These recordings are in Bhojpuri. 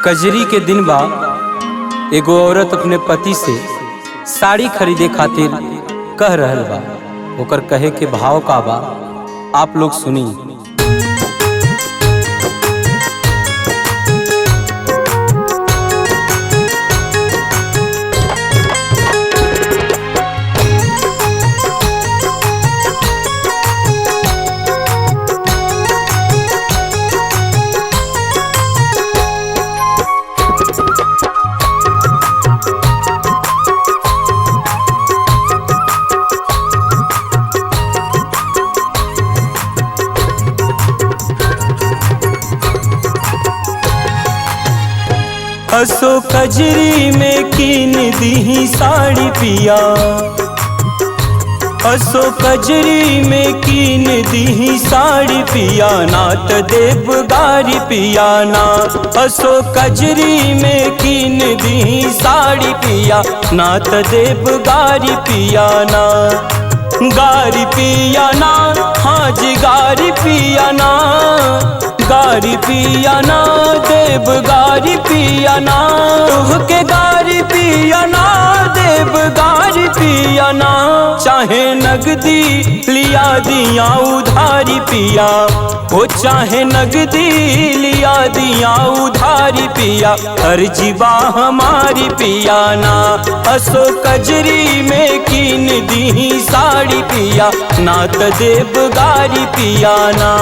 कजरी के दिन बा एगो औरत अपने पति से साड़ी खरीदे खातिर कह रहल बा। ओकर कहे के भाव का बा, आप लोग सुनी। असो कजरी में कीन दी साड़ी पिया, असो कजरी में कीन दी साड़ी पिया ना त देव गारी पिया ना। असो कजरी में कीन दी साड़ी पिया ना त देव गारी पिया ना। गारी पिया ना, हाँ जी गारी पिया ना, गारी पिया ना देव गारी पिया ना। तुहके गारी पिया ना देव गारी पिया ना। चाहे नगदी लिया दिया उधारी पिया, वो चाहे नगदी लिया दिया उधारी पिया, अर्जी बा हमारी पिया ना। असो कजरी में कीन दी साड़ी पिया ना त देव गारी पिया ना।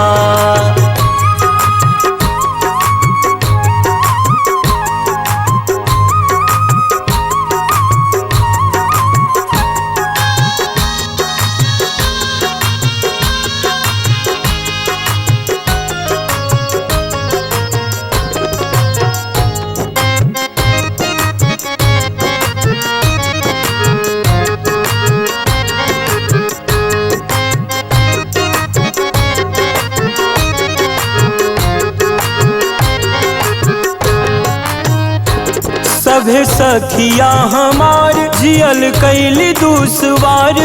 सभे सखिया हमार जियल कैली दुसवार,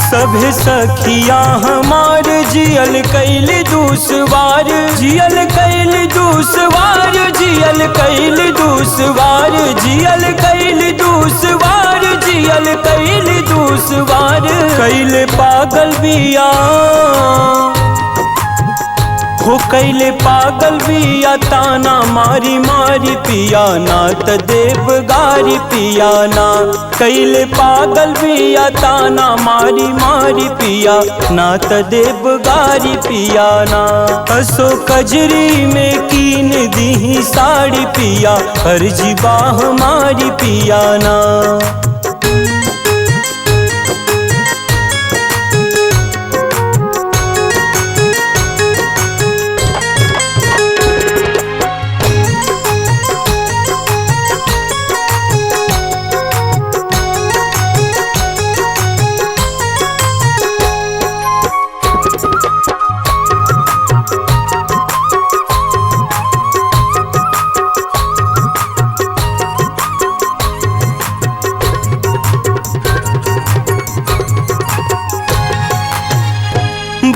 सभे सखिया हमार जियल कैली दुसवार, जियल कैली दुसवार, जियल कैली दुसवार, जियल कैली दुसवार, जियल कैली दुसवार। कैले पागल बिया हो, कैले पागल बिया ताना मारी मारी पिया ना त देव गारी पिया ना। कैले पागल बिया ताना मारी मारी पिया ना त देव गारी पिया ना। असो कजरी में कीन दी साड़ी पिया, अर्जी बा हमारी पिया ना।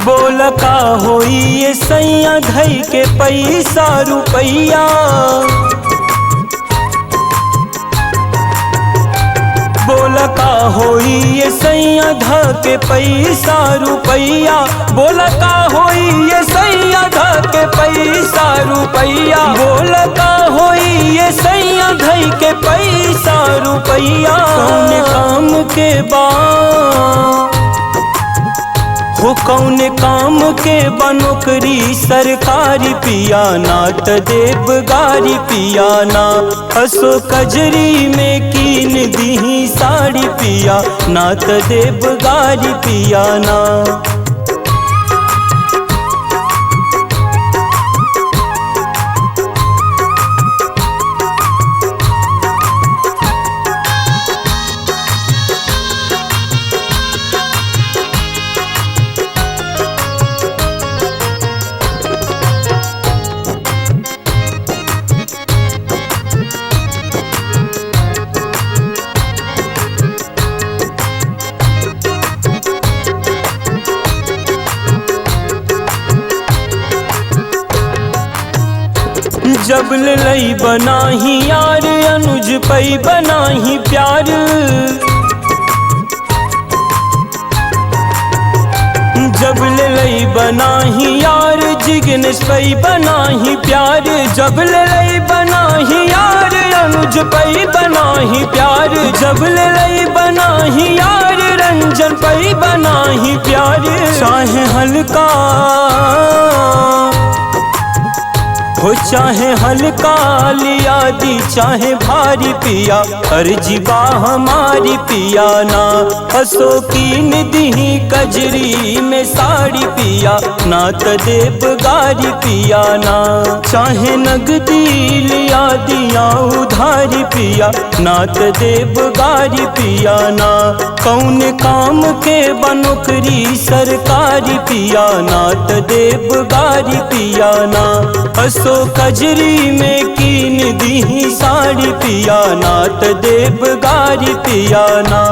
बोल का होई ये सैया धई के पैसा रुपैया, बोल का होई ये सैया ध के पैसा रुपैया, बोल का होई ये सैया ध के पैसा रुपैया, बोल का होई ये सैया धई के पैसा रुपैया। कौन काम के बा हो, कौन काम के बनोकरी सरकारी पिया ना त देव गारी पिया ना। असो कजरी में कीन दी साड़ी पिया ना त देव गारी पिया ना। जब लई बनाही यार अनुज पई बनाही प्यार, जब लई बनाही यार जिग्नेश पई बनाही प्यार, जब लई बनाही यार अनुज पई बनाही प्यार, जब लई बनाही यार रंजन पई बनाही प्यार। चाहे हल्का हो चाहे हल्का लिया दी चाहे भारी पिया, अर्जी बा हमारी पिया ना। असो कीन दी कजरी में साड़ी पिया ना, त देव गारी पिया ना। चाहे नगदी लिया दिया उधारी पिया ना, त देव गारी पिया ना। कौन काम के बनोकरी सरकारी पिया ना, त देव गारी पिया ना। असो कजरी में कीन दी साड़ी पिया ना, त देव गारी पिया ना।